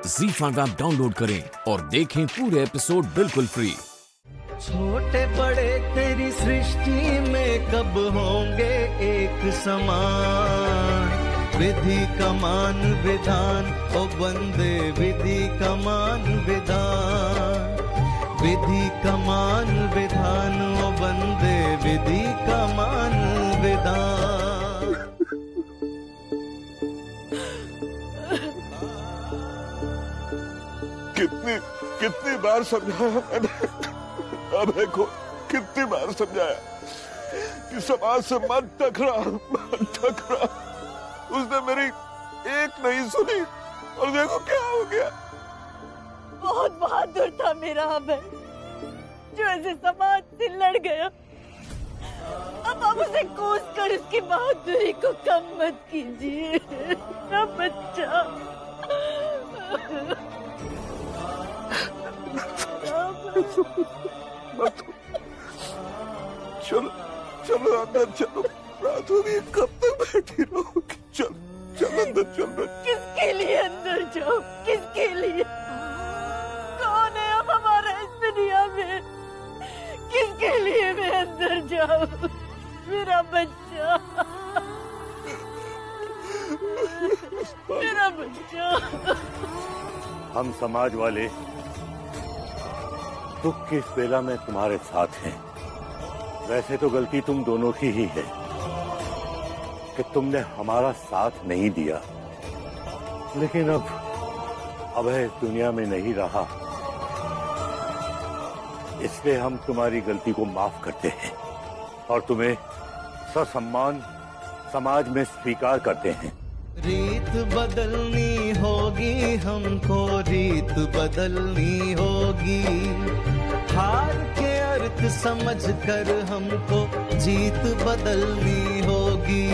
ZEE5 app download करें और देखें पूरे एपिसोड बिल्कुल फ्री। छोटे बड़े तेरी सृष्टि में कब होंगे एक समान। विधि कमान विधान ओ बंदे विधि कमान विधान। विधि कमान विधान ओ बंदे विधि कमान विधान। कितनी बार समझाया मैंने अभय को, कितनी बार समझाया कि समाज से मत टकरा। उसने मेरी एक नहीं सुनी और देखो क्या हो गया। बहुत बहादुर था मेरा अभय, जो ऐसे समाज से लड़ गया। अब आप उसे कोस कर उसकी बहादुरी को कम मत कीजिए ना बच्चा। चलो चलो अंदर चलो, रात हो गई, कब तक बैठी रहोगी। चलो अंदर चलो। किसके लिए अंदर जाओ, किसके लिए? कौन है अब हमारा इस दुनिया में? किसके लिए मैं अंदर जाऊं? मेरा बच्चा, मेरा बच्चा। हम समाज वाले दुख की इस बेला में तुम्हारे साथ हैं। वैसे तो गलती तुम दोनों की ही है कि तुमने हमारा साथ नहीं दिया, लेकिन अब अभय इस दुनिया में नहीं रहा, इसलिए हम तुम्हारी गलती को माफ करते हैं और तुम्हें ससम्मान समाज में स्वीकार करते हैं। रीत बदलनी होगी हमको, रीत बदलनी होगी। हार के अर्थ समझ कर हमको जीत बदलनी होगी।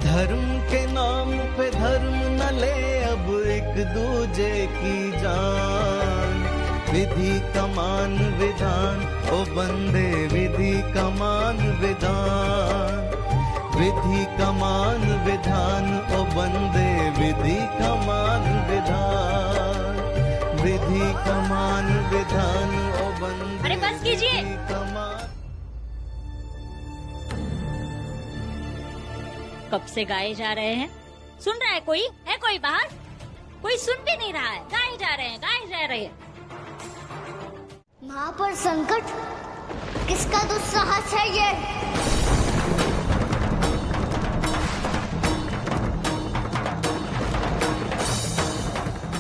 धर्म के नाम पे धर्म न ले अब एक दूजे की जान। विधि कमान विधान ओ बंदे विधि कमान विधान। विधि कमान विधान ओ बंदे विधि कमान विधान। विधि कमान विधान ओ बंदे। अरे बस कीजिए। कब से गाए जा रहे हैं? सुन रहा है कोई? है कोई बाहर? कोई सुन भी नहीं रहा है। गाए जा रहे हैं, गाए जा रहे हैं। माँ पर संकट, किसका दुस्साहस है ये?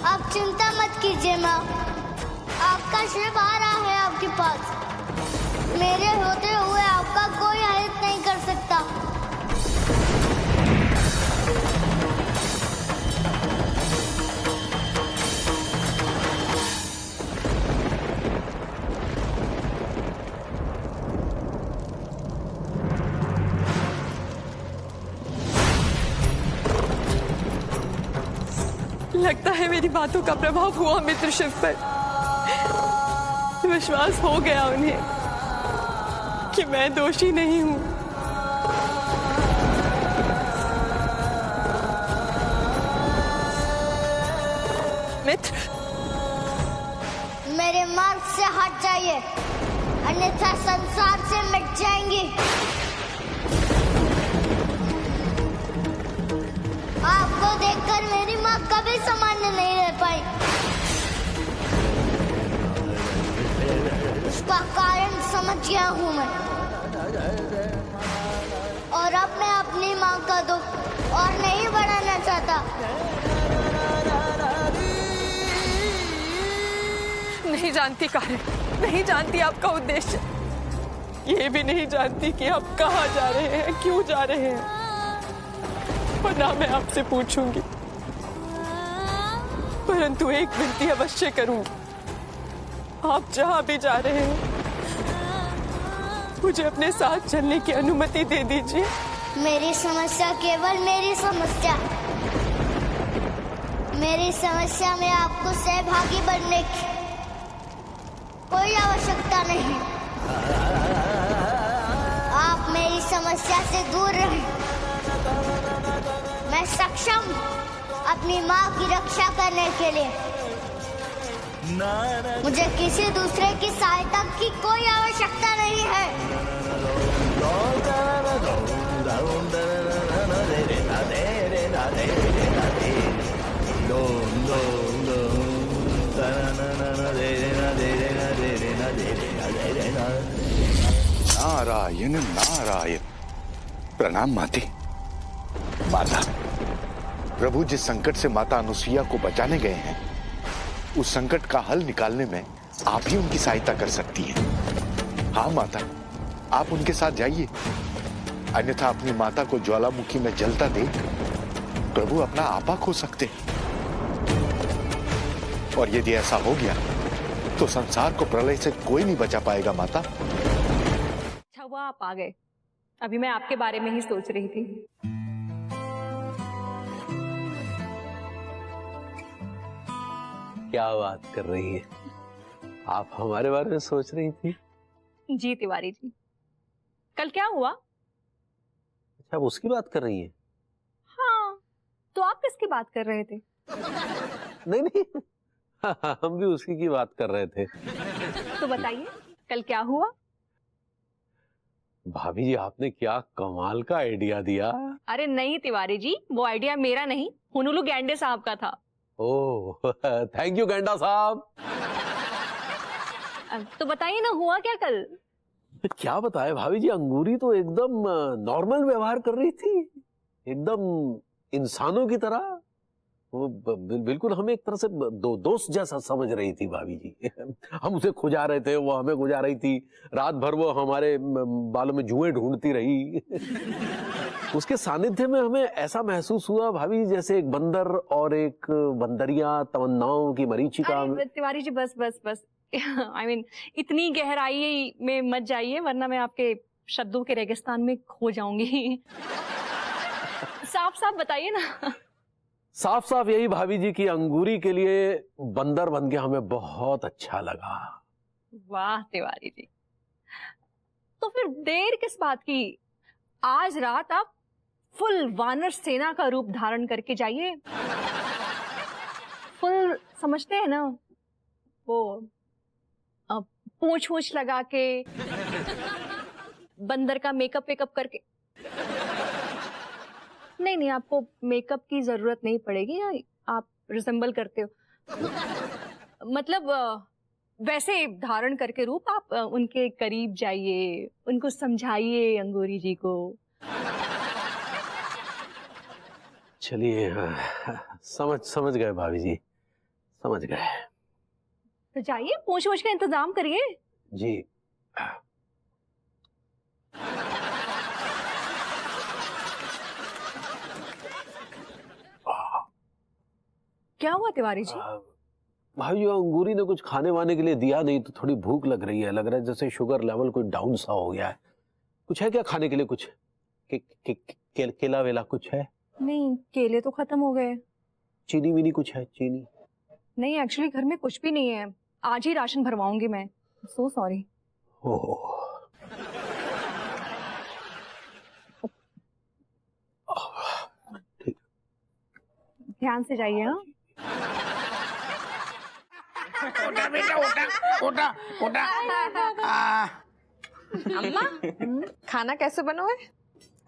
आप चिंता मत कीजिए माँ, आपका शिव आ रहा है आपके पास। मेरे होते हुए आपका कोई हित नहीं कर सकता। लगता है मेरी बातों का प्रभाव हुआ मित्र शिव पर। विश्वास हो गया उन्हें कि मैं दोषी नहीं हूं। मित्र, मेरे मार्ग से हट जाइए, अन्यथा संसार से मिट जाएंगी। आपको देखकर मेरी माँ कभी सामान्य नहीं रह पाई। उसका कारण समझ गया हूँ मैं, और अब मैं अपनी माँ का दुख और नहीं बढ़ाना चाहता। नहीं जानती कारण, नहीं जानती आपका उद्देश्य, ये भी नहीं जानती कि आप कहाँ जा रहे हैं, क्यों जा रहे हैं, और ना मैं आपसे पूछूंगी। परंतु एक विनती अवश्य करूं, आप जहां भी जा रहे हैं मुझे अपने साथ चलने की अनुमति दे दीजिए। मेरी समस्या केवल मेरी समस्या, मेरी समस्या में आपको सहभागी बनने की कोई आवश्यकता नहीं। आप मेरी समस्या से दूर रहें। मैं सक्षम अपनी माँ की रक्षा करने के लिए। मुझे किसी दूसरे की सहायता की कोई आवश्यकता नहीं है। नारायण नारायण। प्रणाम माते। माता, प्रभु जिस संकट से माता अनुसुईया को बचाने गए हैं, उस संकट का हल निकालने में आप ही उनकी सहायता कर सकती हैं। हाँ माता, आप उनके साथ जाइए, अन्यथा अपनी माता को ज्वालामुखी में जलता देख प्रभु अपना आपा खो सकते हैं। और यदि ऐसा हो गया तो संसार को प्रलय से कोई नहीं बचा पाएगा माता। अच्छा हुआ आप आ गए, अभी मैं आपके बारे में ही सोच रही थी। क्या बात कर रही है, आप हमारे बारे में सोच रही थी? जी तिवारी जी, कल क्या हुआ? अच्छा, आप उसकी बात कर रही हैं? हाँ, तो आप किसकी बात कर रहे थे? नहीं नहीं, हम भी उसी की बात कर रहे थे। तो बताइए कल क्या हुआ? भाभी जी, आपने क्या कमाल का आइडिया दिया। अरे नहीं तिवारी जी, वो आइडिया मेरा नहीं, हुनुलू गैंडे साहब का था। ओह, थैंक यू गैंडा साहब। तो बताइए ना, हुआ क्या कल? क्या बताए भाभी जी, अंगूरी तो एकदम नॉर्मल व्यवहार कर रही थी, एकदम इंसानों की तरह। वो बिल्कुल हमें एक तरह से दोस्त जैसा समझ रही थी भाभी जी। हम उसे खुजा रहे थे, वो हमें खुजा रही थी। रात भर वो हमारे बालों में जुएं ढूंढती रही। उसके सानिध्य में हमें ऐसा महसूस हुआ भाभी जैसे एक बंदर और एक बंदरिया तमन्नाओं की मरीचिका। तिवारी जी बस बस बस, I mean, इतनी गहराई में मत जाइए, वरना मैं आपके शब्दों के रेगिस्तान में खो जाऊंगी। साफ साफ बताइए ना। साफ साफ यही भाभी जी की अंगूरी के लिए बंदर बन के हमें बहुत अच्छा लगा। वाह तिवारी जी, तो फिर देर किस बात की, आज रात आप फुल वानर सेना का रूप धारण करके जाइए। फुल समझते हैं ना, वो पूंछ वूछ लगा के, बंदर का मेकअप वेकअप करके। नहीं नहीं, आपको मेकअप की जरूरत नहीं पड़ेगी, आप रिसेंबल करते हो। मतलब वैसे धारण करके रूप आप उनके करीब जाइए, उनको समझाइए अंगूरी जी को। चलिए, समझ गए भाभी जी, समझ गए। तो जाइए, पूछ वूछ का इंतजाम करिए। जी। क्या हुआ तिवारी जी? भाई अंगूरी ने कुछ खाने वाने के लिए दिया नहीं, तो थोड़ी भूख लग रही है। लग रहा है जैसे शुगर लेवल कोई डाउन सा हो गया है। कुछ है क्या खाने के लिए? कुछ केला वेला कुछ है? नहीं, केले तो खत्म हो गए। चीनी वीनी कुछ है? चीनी नहीं, एक्चुअली घर में कुछ भी नहीं है। आज ही राशन भरवाऊंगी मैं। So sorry. ठीक, ध्यान से जाइए। हाँ, उठा बेटा, उठा। अम्मा, खाना कैसे बनो है?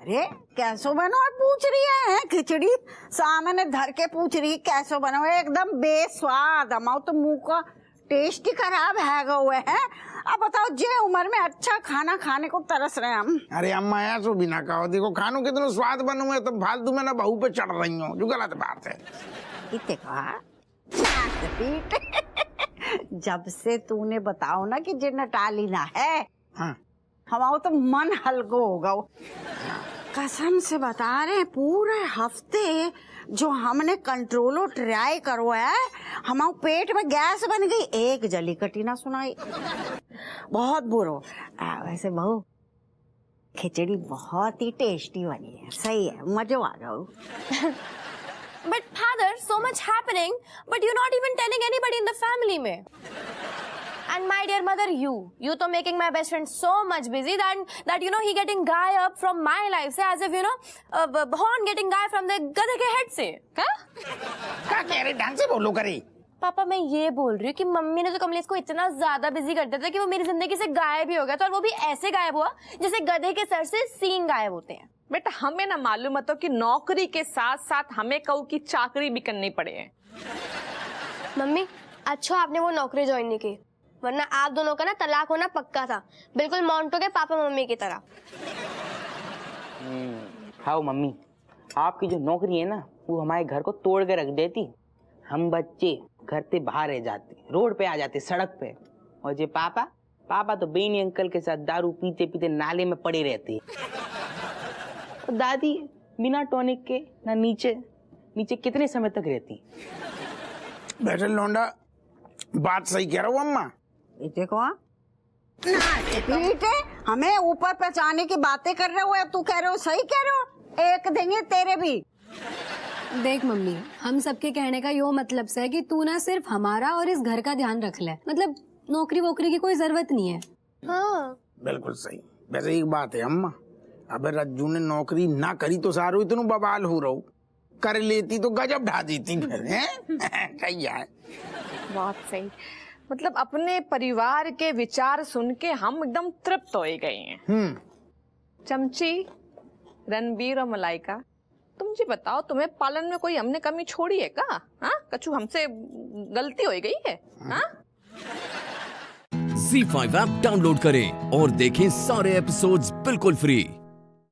अरे कैसो बनो पूछ रही है? खिचड़ी सामने धर के पूछ रही कैसो बनो है? एकदम बेस्वाद। अमाओ तो मुंह का टेस्ट ही खराब है हुए हैं। अब बताओ, जे उम्र में अच्छा खाना खाने को तरस रहे हम। अरे अम्मा यार, सो बिना कहो, देखो खानों कितना स्वाद बनो है, तो फालतू में ना बहू पे चढ़ रही हो, जो गलत बात है। इतने कहा जब से तूने बताओ ना कि जे नटाली ना है, हाँ, हमारा तो मन हल्को होगा। कसम से बता रहे, पूरे हफ्ते जो हमने कंट्रोलो ट्राई करो है, हमारे पेट में गैस बन गई, एक जली कटी ना सुनाई। बहुत बुरो। वैसे बहू, खिचड़ी बहुत ही टेस्टी बनी है। सही है, मजा आ गया। But father, so much happening, but you're not even telling anybody in the family में। And my dear mother, you तो making my best friend so much busy that you know he getting guy up from my life से as if you know horn getting guy from the गधे के head से क्या कह रहे, ढंग से बोलो करे। पापा मैं ये बोल रही हूँ कि मम्मी ने तो कमलेश को इतना ज्यादा बिजी कर दिया था कि वो मेरी जिंदगी से गायब ही हो गया था, और वो भी ऐसे गायब हुआ जैसे गधे के सर से सींग गायब होते हैं। बेटा हमें ना मालूम है तो कि नौकरी के साथ साथ हमें कऊ की चाकरी भी करनी पड़े है। मम्मी अच्छा आपने वो नौकरी ज्वाइन नहीं की, वरना आप दोनों का ना तलाक होना पक्का था, बिल्कुल मोंटो के पापा मम्मी की तरह। हाँ मम्मी, आपकी जो नौकरी है ना वो हमारे घर को तोड़ के रख देती, हम बच्चे घर से बाहर रह जाते, रोड पे आ जाते, सड़क पे, और जे पापा तो बेनी अंकल के साथ दारू पीते पीते नाले में पड़े रहते। और दादी बिना टॉनिक के ना नीचे कितने समय तक रहती। बेटे लौंडा बात सही कह रहा हूँ अम्मा। देखो पीटे हमें ऊपर पहुंचाने की बातें कर रहे हो, या तू कह रहे हो सही कह रहे हो, एक देंगे तेरे भी। देख मम्मी, हम सबके कहने का यो मतलब से है कि तू ना सिर्फ हमारा और इस घर का ध्यान रख ले, मतलब नौकरी वोकरी की कोई जरूरत नहीं है। हाँ बिल्कुल सही। वैसे एक बात है अम्मा, अबे रज्जू ने नौकरी ना करी तो सारू इतनू बवाल हो रहा, कर लेती तो गजब ढा देती फिर हैं। क्या है बात सही, मतलब अपने परिवार के विचार सुन के हम एकदम तृप्त हो गए हैं। चमची, रणबीर और मलाइका, तुम जी बताओ तुम्हें पालन में कोई हमने कमी छोड़ी है का? हाँ कछु हमसे गलती हो गई है? हाँ ZEE5 ऐप डाउनलोड करें और देखें सारे एपिसोड्स बिल्कुल फ्री।